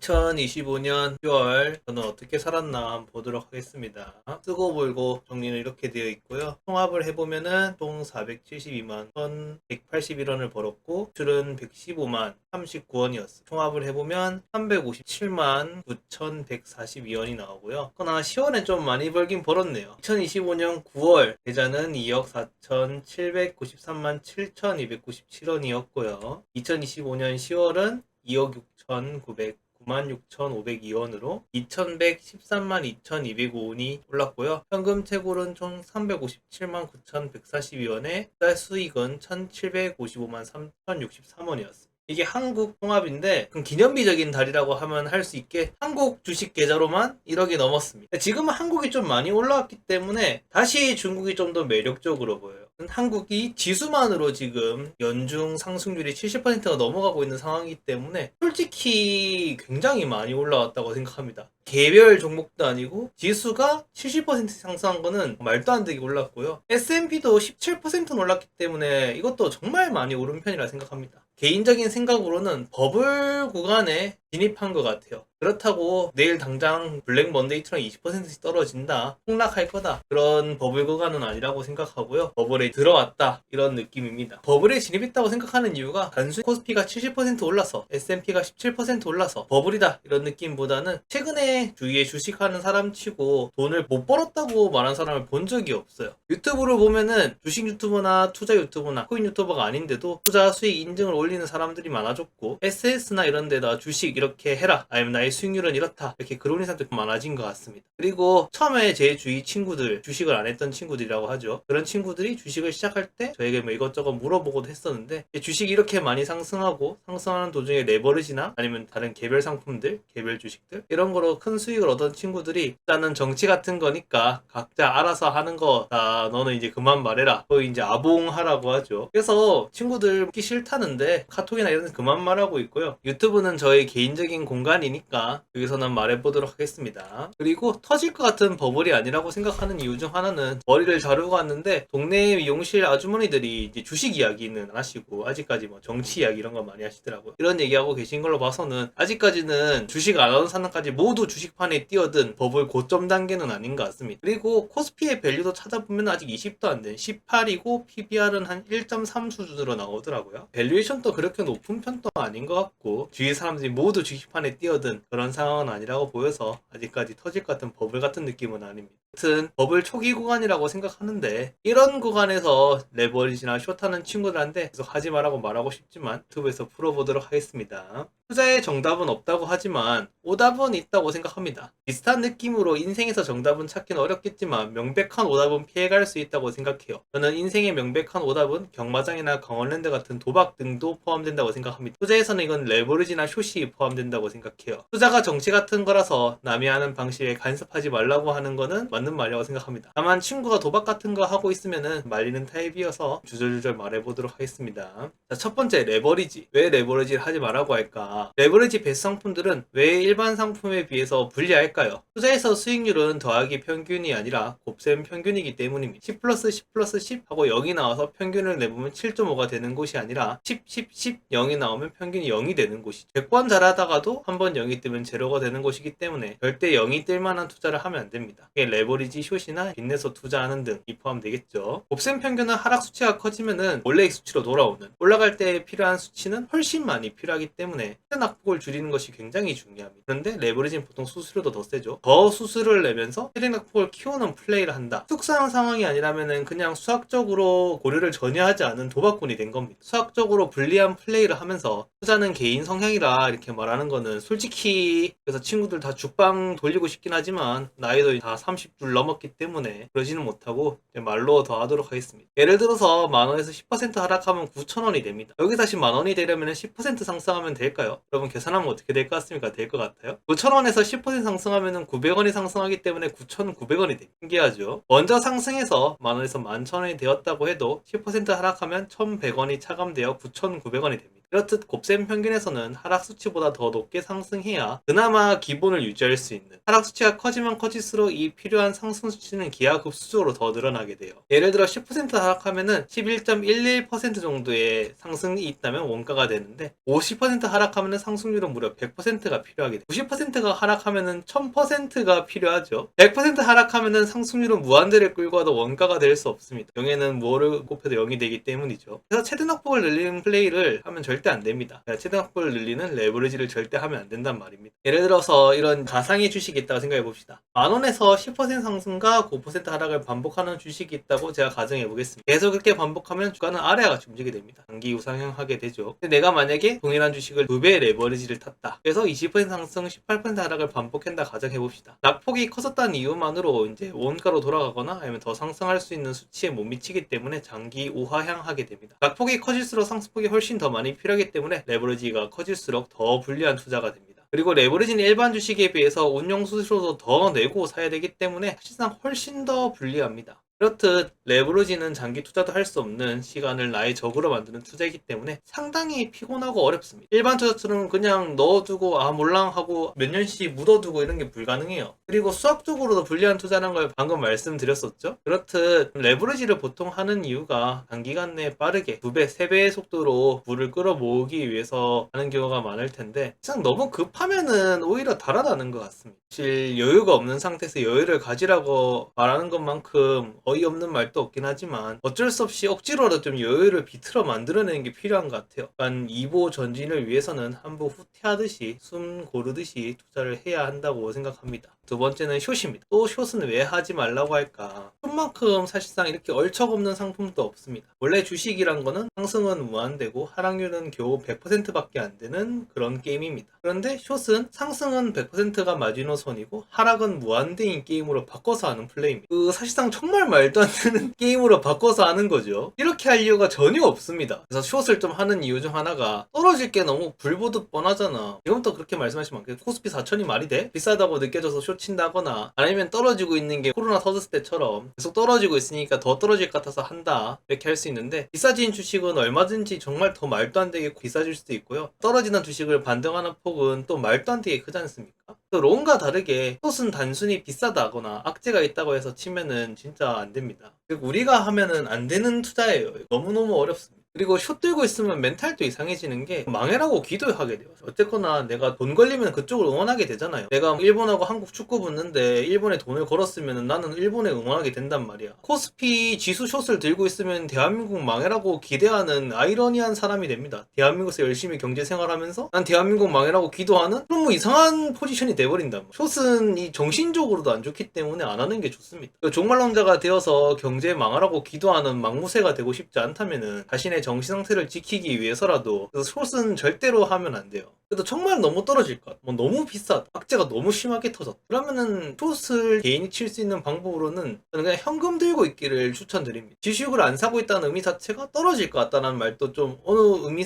2025년 6월 저는 어떻게 살았나 한번 보도록 하겠습니다. 쓰고 벌고 정리는 이렇게 되어 있고요. 통합을 해보면은 총 472만 1181원을 벌었고 수출은 115만 39원이었어요. 통합을 해보면 357만 9142원이 나오고요. 그러나 10월엔 좀 많이 벌긴 벌었네요. 2025년 9월 계좌는 2억 4,793만 7,297원이었고요. 2025년 10월은 2억 6,909만 6,502원으로 2,113만 2,205원이 올랐고요. 현금 채굴은 총 357만 9,142원에 달 수익은 1,755만 3,063원이었습니다. 이게 한국 통합인데 그럼 기념비적인 달이라고 하면 할 수 있게 한국 주식 계좌로만 1억이 넘었습니다. 지금은 한국이 좀 많이 올라왔기 때문에 다시 중국이 좀 더 매력적으로 보여요. 한국이 지수만으로 지금 연중 상승률이 70%가 넘어가고 있는 상황이기 때문에 솔직히 굉장히 많이 올라왔다고 생각합니다. 개별 종목도 아니고 지수가 70% 상승한 거는 말도 안 되게 올랐고요. S&P도 17%는 올랐기 때문에 이것도 정말 많이 오른 편이라 생각합니다. 개인적인 생각으로는 버블 구간에 진입한 것 같아요. 그렇다고 내일 당장 블랙 먼데이처럼 20%씩 떨어진다, 폭락할 거다, 그런 버블 구간은 아니라고 생각하고요. 버블에 들어왔다, 이런 느낌입니다. 버블에 진입했다고 생각하는 이유가 단순히 코스피가 70% 올라서 S&P가 17% 올라서 버블이다 이런 느낌보다는 최근에 주위에 주식하는 사람 치고 돈을 못 벌었다고 말한 사람을 본 적이 없어요. 유튜브를 보면은 주식 유튜버나 투자 유튜버나 코인 유튜버가 아닌데도 투자 수익 인증을 올리는 사람들이 많아졌고, SS나 이런 데다 주식 이렇게 해라, 아니면 나의 수익률은 이렇다, 이렇게 글 올리는 사람들이 많아진 것 같습니다. 그리고 처음에 제 주위 친구들, 주식을 안 했던 친구들이라고 하죠. 그런 친구들이 주식을 시작할 때 저에게 뭐 이것저것 물어보고도 했었는데, 주식이 이렇게 많이 상승하고 상승하는 도중에 레버리지나 아니면 다른 개별 상품들, 개별 주식들 이런 거로 큰 수익을 얻은 친구들이 일단은 정치 같은 거니까 각자 알아서 하는 거다, 너는 이제 그만 말해라, 거의 이제 아봉하라고 하죠. 그래서 친구들 묻기 싫다는데 카톡이나 이런 데 그만 말하고 있고요. 유튜브는 저의 개인적인 공간이니까 여기서는 말해보도록 하겠습니다. 그리고 터질 것 같은 버블이 아니라고 생각하는 이유 중 하나는, 머리를 자르고 왔는데 동네 미용실 아주머니들이 이제 주식 이야기는 안 하시고 아직까지 뭐 정치 이야기 이런 거 많이 하시더라고요. 이런 얘기하고 계신 걸로 봐서는 아직까지는 주식 안 하던 사람까지 모두 주식판에 뛰어든 버블 고점 단계는 아닌 것 같습니다. 그리고 코스피의 밸류도 찾아보면 아직 20도 안 된 18이고 PBR은 한 1.3 수준으로 나오더라고요. 밸류에이션도 그렇게 높은 편도 아닌 것 같고 주위 사람들이 모두 주식판에 뛰어든 그런 상황은 아니라고 보여서 아직까지 터질 것 같은 버블 같은 느낌은 아닙니다. 아무튼 버블 초기 구간이라고 생각하는데, 이런 구간에서 레버리지나 숏하는 친구들한테 계속 하지 말라고 말하고 싶지만 유튜브에서 풀어보도록 하겠습니다. 투자에 정답은 없다고 하지만 오답은 있다고 생각합니다. 비슷한 느낌으로 인생에서 정답은 찾기는 어렵겠지만 명백한 오답은 피해갈 수 있다고 생각해요. 저는 인생의 명백한 오답은 경마장이나 강원랜드 같은 도박 등도 포함된다고 생각합니다. 투자에서는 이건 레버리지나 숏이 포함된다고 생각해요. 투자가 정치 같은 거라서 남이 하는 방식에 간섭하지 말라고 하는 거는 맞는 말이라고 생각합니다. 다만 친구가 도박 같은 거 하고 있으면은 말리는 타입이어서 주절주절 말해보도록 하겠습니다. 자, 첫 번째, 레버리지. 왜 레버리지를 하지 말라고 할까? 레버리지 베스트 상품들은 왜 일반 상품에 비해서 불리할까요? 투자에서 수익률은 더하기 평균이 아니라 곱셈 평균이기 때문입니다. 10 플러스 10 플러스 10 하고 0이 나와서 평균을 내보면 7.5가 되는 곳이 아니라 10, 10, 10, 0이 나오면 평균이 0이 되는 곳이죠. 100번 잘하다가도 한 번 0이 뜨면 제로가 되는 곳이기 때문에 절대 0이 뜰 만한 투자를 하면 안 됩니다. 이게 레버리지 숏이나 빚내서 투자하는 등이 포함되겠죠. 곱셈 평균은 하락 수치가 커지면은 원래의 수치로 돌아오는, 올라갈 때 필요한 수치는 훨씬 많이 필요하기 때문에 낙폭을 줄이는 것이 굉장히 중요합니다. 그런데 레버리지는 보통 수수료도 더 세죠. 더 수수료를 내면서 최대 낙폭을 키우는 플레이를 한다. 특수한 상황이 아니라면은 그냥 수학적으로 고려를 전혀 하지 않은 도박꾼이 된 겁니다. 수학적으로 불리한 플레이를 하면서 투자는 개인 성향이라 이렇게 말하는 거는 솔직히, 그래서 친구들 다 죽방 돌리고 싶긴 하지만 나이도 다 30줄 넘었기 때문에 그러지는 못하고 말로 더 하도록 하겠습니다. 예를 들어서 만원에서 10% 하락하면 9,000원이 됩니다. 여기 다시 만원이 되려면 10% 상승하면 될까요? 여러분 계산하면 어떻게 될 것 같습니까? 될 것 같아요? 9,000원에서 10% 상승하면 900원이 상승하기 때문에 9,900원이 됩니다. 신기하죠? 먼저 상승해서 만원에서 11,000원이 되었다고 해도 10% 하락하면 1,100원이 차감되어 9,900원이 됩니다. 이렇듯 곱셈 평균에서는 하락 수치보다 더 높게 상승해야 그나마 기본을 유지할 수 있는, 하락 수치가 커지면 커질수록 이 필요한 상승 수치는 기하급수적으로 더 늘어나게 돼요. 예를 들어 10% 하락하면은 11.11% 정도의 상승이 있다면 원가가 되는데 50% 하락하면은 상승률은 무려 100%가 필요하게 돼요. 90%가 하락하면은 1000%가 필요하죠. 100% 하락하면은 상승률은 무한대를 끌고 와도 원가가 될 수 없습니다. 0에는 뭐를 곱해도 0이 되기 때문이죠. 그래서 최대 낙폭을 늘리는 플레이를 하면 절대 안 됩니다. 최대 낙폭을 늘리는 레버리지를 절대 하면 안 된단 말입니다. 예를 들어서 이런 가상의 주식이 있다고 생각해 봅시다. 만원에서 10% 상승과 9% 하락을 반복하는 주식이 있다고 제가 가정해 보겠습니다. 계속 그렇게 반복하면 주가는 아래와 같이 움직이게 됩니다. 단기 우상향하게 되죠. 근데 내가 만약에 동일한 주식을 2배의 레버리지를 탔다. 그래서 20% 상승 18% 하락을 반복한다 가정해 봅시다. 낙폭이 커졌다는 이유만으로 이제 원가로 돌아가거나 아니면 더 상승할 수 있는 수치에 못 미치기 때문에 장기 우하향하게 됩니다. 낙폭이 커질수록 상승폭이 훨씬 더 많이 필요하기 때문에 레버리지가 커질수록 더 불리한 투자가 됩니다. 그리고 레버리지는 일반 주식에 비해서 운용 수수료도 더 내고 사야 되기 때문에 사실상 훨씬 더 불리합니다. 그렇듯 레버리지는 장기 투자도 할 수 없는 시간을 나의 적으로 만드는 투자이기 때문에 상당히 피곤하고 어렵습니다. 일반 투자처럼 그냥 넣어두고 몰랑 하고 몇 년씩 묻어두고 이런 게 불가능해요. 그리고 수학적으로도 불리한 투자라는 걸 방금 말씀드렸었죠. 그렇듯 레버리지를 보통 하는 이유가 단기간 내에 빠르게 2배, 3배의 속도로 물을 끌어모으기 위해서 하는 경우가 많을 텐데 그냥 너무 급하면은 오히려 달아나는 것 같습니다. 사실 여유가 없는 상태에서 여유를 가지라고 말하는 것만큼 어이없는 말도 없긴 하지만 어쩔 수 없이 억지로라도 좀 여유를 비틀어 만들어내는 게 필요한 것 같아요. 약간 2보 전진을 위해서는 한 보 후퇴하듯이 숨 고르듯이 투자를 해야 한다고 생각합니다. 두 번째는 숏입니다. 또 숏은 왜 하지 말라고 할까? 숏만큼 사실상 이렇게 얼척없는 상품도 없습니다. 원래 주식이란 거는 상승은 무한대고 하락률은 겨우 100%밖에 안 되는 그런 게임입니다. 그런데 숏은 상승은 100%가 마지노선이고 하락은 무한대인 게임으로 바꿔서 하는 플레이입니다. 사실상 정말 말도 안 되는 게임으로 바꿔서 하는 거죠. 이렇게 할 이유가 전혀 없습니다. 그래서 숏을 좀 하는 이유 중 하나가 떨어질 게 너무 불보듯 뻔하잖아. 지금부터 그렇게 말씀하시면 코스피 4천이 말이 돼? 비싸다고 느껴져서 숏 친다거나 아니면 떨어지고 있는 게 코로나 터졌을 때처럼 계속 떨어지고 있으니까 더 떨어질 것 같아서 한다 이렇게 할 수 있는데 비싸진 주식은 얼마든지 정말 더 말도 안 되게 비싸질 수도 있고요. 떨어지는 주식을 반등하는 폭은 또 말도 안 되게 크지 않습니까? 또 론과 다르게 숏은 단순히 비싸다거나 악재가 있다고 해서 치면은 진짜 안 됩니다. 그리고 우리가 하면은 안 되는 투자예요. 너무너무 어렵습니다. 그리고 숏 들고 있으면 멘탈도 이상해지는 게 망해라고 기도하게 돼요. 어쨌거나 내가 돈 걸리면 그쪽을 응원하게 되잖아요. 내가 일본하고 한국 축구 붙는데 일본에 돈을 걸었으면 나는 일본에 응원하게 된단 말이야. 코스피 지수 숏을 들고 있으면 대한민국 망해라고 기대하는 아이러니한 사람이 됩니다. 대한민국에서 열심히 경제 생활하면서 난 대한민국 망해라고 기도하는 그런 뭐 이상한 포지션이 돼버린다. 숏은 이 정신적으로도 안 좋기 때문에 안 하는 게 좋습니다. 종말론자가 되어서 경제 망하라고 기도하는 망무새가 되고 싶지 않다면은 자신의 정신 상태를 지키기 위해서라도 숏은 절대로 하면 안 돼요. 그래도 정말 너무 떨어질 것, 뭐 너무 비싸다, 악재가 너무 심하게 터졌다. 그러면은 숏을 개인이 칠 수 있는 방법으로는 저는 그냥 현금 들고 있기를 추천드립니다. 주식을 안 사고 있다는 의미 자체가 떨어질 것 같다는 말도 좀 어느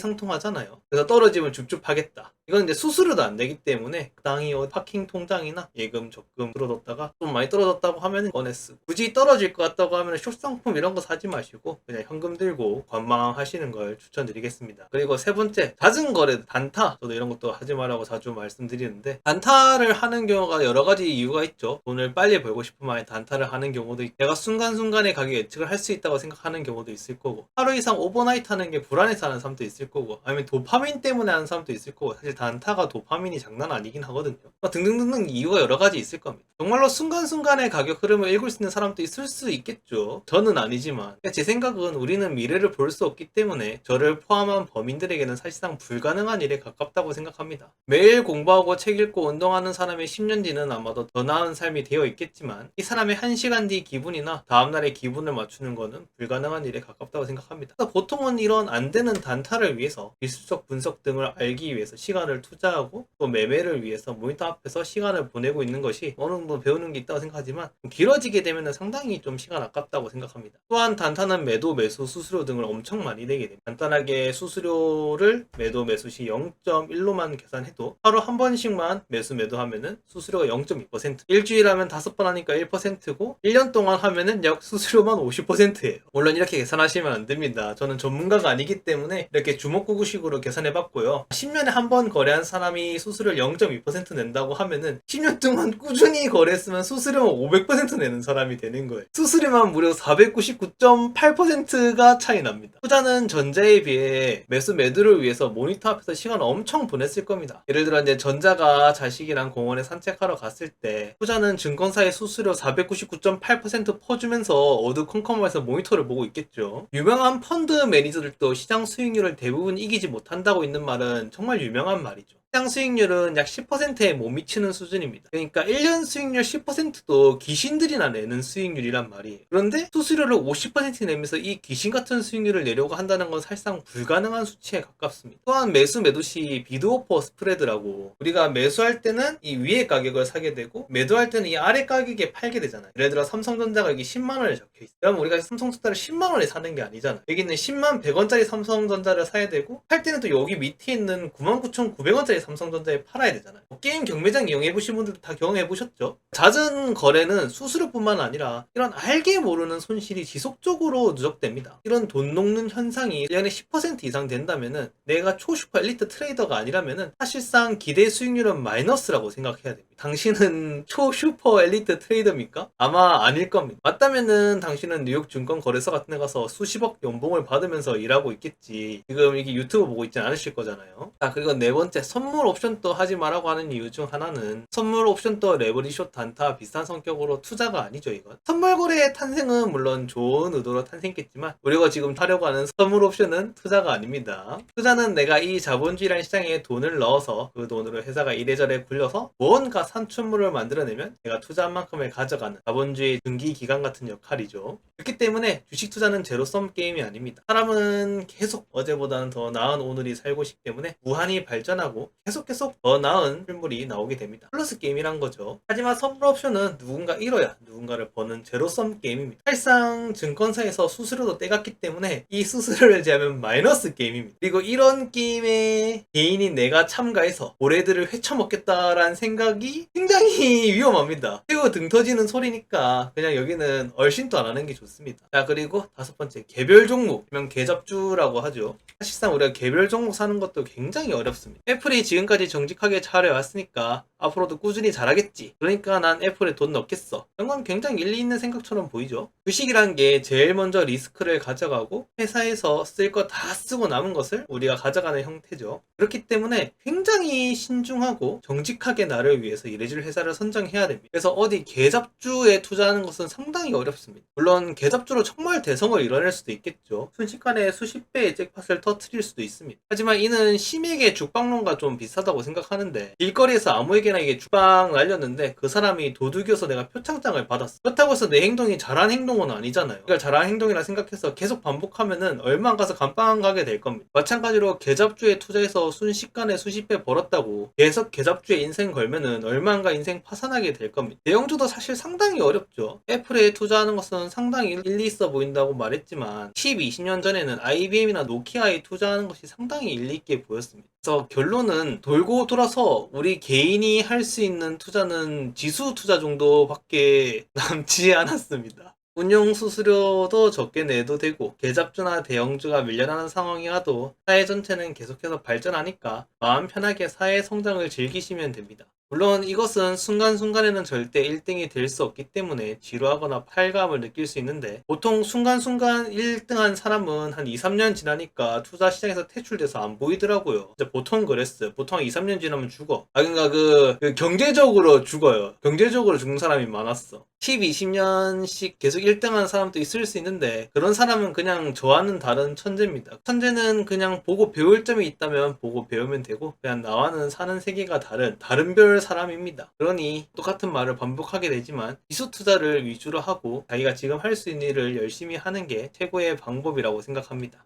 의미상통하잖아요. 그래서 떨어지면 줍줍하겠다. 이건 이제 수수료도 안 되기 때문에 당이 파킹 통장이나 예금, 적금 들어뒀다가 좀 많이 떨어졌다고 하면 꺼내 쓰고 굳이 떨어질 것 같다고 하면 숏 상품 이런 거 사지 마시고 그냥 현금 들고 관망하시는 걸 추천드리겠습니다. 그리고 세 번째, 잦은 거래 단타. 저도 이런 것도 하지 말라고 자주 말씀드리는데 단타를 하는 경우가 여러 가지 이유가 있죠. 돈을 빨리 벌고 싶은 마음에 단타를 하는 경우도 있고 내가 순간순간에 가격 예측을 할 수 있다고 생각하는 경우도 있을 거고 하루 이상 오버나이트 하는 게 불안해서 하는 사람도 있을 거고 아니면 도파민 때문에 하는 사람도 있을 거고 사실 단타가 도파민이 장난 아니긴 하거든요. 등등등등 이유가 여러 가지 있을 겁니다. 정말로 순간순간의 가격 흐름을 읽을 수 있는 사람도 있을 수 있겠죠. 저는 아니지만 제 생각은 우리는 미래를 볼 수 없기 때문에 저를 포함한 범인들에게는 사실상 불가능한 일에 가깝다고 생각합니다. 매일 공부하고 책 읽고 운동하는 사람의 10년 뒤는 아마도 더 나은 삶이 되어 있겠지만 이 사람의 1시간 뒤 기분이나 다음날의 기분을 맞추는 거는 불가능한 일에 가깝다고 생각합니다. 보통은 이런 안 되는 단타를 위해서 기술적 분석 등을 알기 위해서 시간을 투자하고 또 매매를 위해서 모니터 앞에서 시간을 보내고 있는 것이 어느 정도 배우는 게 있다고 생각하지만 길어지게 되면 상당히 좀 시간 아깝다고 생각합니다. 또한 단타는 매도, 매수, 수수료 등을 엄청 많이 많이 되게 됩니다. 간단하게 수수료를 매도 매수 시 0.1로만 계산해도 하루 한 번씩만 매수 매도하면은 수수료가 0.2%, 일주일 하면 5번 하니까 1%고 1년 동안 하면은 약 수수료만 50%예요. 물론 이렇게 계산하시면 안 됩니다. 저는 전문가가 아니기 때문에 이렇게 주먹구구식으로 계산해 봤고요. 10년에 한 번 거래한 사람이 수수료를 0.2% 낸다고 하면은 10년 동안 꾸준히 거래했으면 수수료만 500% 내는 사람이 되는 거예요. 수수료만 무려 499.8%가 차이 납니다. 투자는 전자에 비해 매수 매도를 위해서 모니터 앞에서 시간을 엄청 보냈을 겁니다. 예를 들어 이제 전자가 자식이랑 공원에 산책하러 갔을 때 투자는 증권사의 수수료 499.8% 퍼주면서 어두컴컴해서 모니터를 보고 있겠죠. 유명한 펀드 매니저들도 시장 수익률을 대부분 이기지 못한다고 있는 말은 정말 유명한 말이죠. 시장 수익률은 약 10%에 못 미치는 수준입니다. 그러니까 1년 수익률 10%도 귀신들이나 내는 수익률이란 말이에요. 그런데 수수료를 50% 내면서 이 귀신 같은 수익률을 내려고 한다는 건 사실상 불가능한 수치에 가깝습니다. 또한 매수 매도 시 비드오퍼 스프레드라고, 우리가 매수할 때는 이 위의 가격을 사게 되고 매도할 때는 이 아래 가격에 팔게 되잖아요. 예를 들어 삼성전자가 여기 10만원에 적혀있어요. 그럼 우리가 삼성전자를 10만원에 사는 게 아니잖아요. 여기는 10만 100원짜리 삼성전자를 사야 되고 팔 때는 또 여기 밑에 있는 99,900원짜리 삼성전자에 팔아야 되잖아요. 게임 경매장 이용해보신 분들도 다 경험해보셨죠? 잦은 거래는 수수료뿐만 아니라 이런 알게 모르는 손실이 지속적으로 누적됩니다. 이런 돈 녹는 현상이 1년에 10% 이상 된다면은 내가 초슈퍼 엘리트 트레이더가 아니라면은 사실상 기대 수익률은 마이너스라고 생각해야 됩니다. 당신은 초슈퍼 엘리트 트레이더입니까? 아마 아닐 겁니다. 맞다면은 당신은 뉴욕 증권거래소 같은 데 가서 수십억 연봉을 받으면서 일하고 있겠지. 지금 이게 유튜브 보고 있진 않으실 거잖아요. 자, 그리고 네 번째, 선물 옵션도 하지 말라고 하는 이유 중 하나는 선물 옵션도 레버리숏 단타 비슷한 성격으로 투자가 아니죠. 이건 선물 거래의 탄생은 물론 좋은 의도로 탄생했겠지만 우리가 지금 하려고 하는 선물 옵션은 투자가 아닙니다. 투자는 내가 이 자본주의라는 시장에 돈을 넣어서 그 돈으로 회사가 이래저래 굴려서 무언가 산출물을 만들어내면 내가 투자한 만큼을 가져가는 자본주의 등기기관 같은 역할이죠. 그렇기 때문에 주식 투자는 제로섬 게임이 아닙니다. 사람은 계속 어제보다는 더 나은 오늘이 살고 싶기 때문에 무한히 발전하고 계속 더 나은 실물이 나오게 됩니다. 플러스 게임이란 거죠. 하지만 선물 옵션은 누군가 잃어야 누군가를 버는 제로섬 게임입니다. 사실상 증권사에서 수수료도 떼갔기 때문에 이 수수료를 제하면 마이너스 게임입니다. 그리고 이런 게임에 개인인 내가 참가해서 고래들을 헤쳐먹겠다라는 생각이 굉장히 위험합니다. 그리고 등 터지는 소리니까 그냥 여기는 얼씬도 안 하는 게 좋습니다. 자, 그리고 다섯 번째, 개별 종목, 명 개잡주라고 하죠. 사실상 우리가 개별 종목 사는 것도 굉장히 어렵습니다. 애플이 지금까지 정직하게 잘해왔으니까 앞으로도 꾸준히 잘하겠지. 그러니까 난 애플에 돈 넣겠어. 이런 건 굉장히 일리 있는 생각처럼 보이죠. 주식이란 게 제일 먼저 리스크를 가져가고 회사에서 쓸 거 다 쓰고 남은 것을 우리가 가져가는 형태죠. 그렇기 때문에 굉장히 신중하고 정직하게 나를 위해서 일해줄 회사를 선정해야 됩니다. 그래서 어디 개잡주에 투자하는 것은 상당히 어렵습니다. 물론 개잡주로 정말 대성을 이뤄낼 수도 있겠죠. 순식간에 수십 배의 잭팟을 터트릴 수도 있습니다. 하지만 이는 심하게 죽방론과 좀 비슷하다고 생각하는데, 길거리에서 아무에게나 이게 죽방 날렸는데 그 사람이 도둑이어서 내가 표창장을 받았어. 그렇다고 해서 내 행동이 잘한 행동은 아니잖아요. 그러니까 잘한 행동이라 생각해서 계속 반복하면은 얼마 안 가서 감방 가게 될 겁니다. 마찬가지로 개잡주에 투자해서 순식간에 수십 배 벌었다고 계속 개잡주에 인생 걸면은 얼마 안 가 인생 파산하게 될 겁니다. 대형주도 사실 상당히 어렵죠. 애플에 투자하는 것은 상당히 일리 있어 보인다고 말했지만 10, 20년 전에는 IBM이나 노키아에 투자하는 것이 상당히 일리 있게 보였습니다. 그래서 결론은 돌고 돌아서 우리 개인이 할 수 있는 투자는 지수 투자 정도밖에 남지 않았습니다. 운용 수수료도 적게 내도 되고 개잡주나 대형주가 밀려나는 상황이 와도 사회 전체는 계속해서 발전하니까 마음 편하게 사회 성장을 즐기시면 됩니다. 물론 이것은 순간순간에는 절대 1등이 될 수 없기 때문에 지루하거나 팔감을 느낄 수 있는데, 보통 순간순간 1등한 사람은 한 2, 3년 지나니까 투자 시장에서 퇴출돼서 안 보이더라고요. 진짜 보통 그랬어요. 보통 2, 3년 지나면 죽어. 그러니까 그 경제적으로 죽어요. 경제적으로 죽는 사람이 많았어. 10, 20년씩 계속 1등한 사람도 있을 수 있는데 그런 사람은 그냥 저와는 다른 천재입니다. 천재는 그냥 보고 배울 점이 있다면 보고 배우면 되고 그냥 나와는 사는 세계가 다른 별 사람입니다. 그러니 똑같은 말을 반복하게 되지만 지수 투자를 위주로 하고 자기가 지금 할 수 있는 일을 열심히 하는 게 최고의 방법이라고 생각합니다.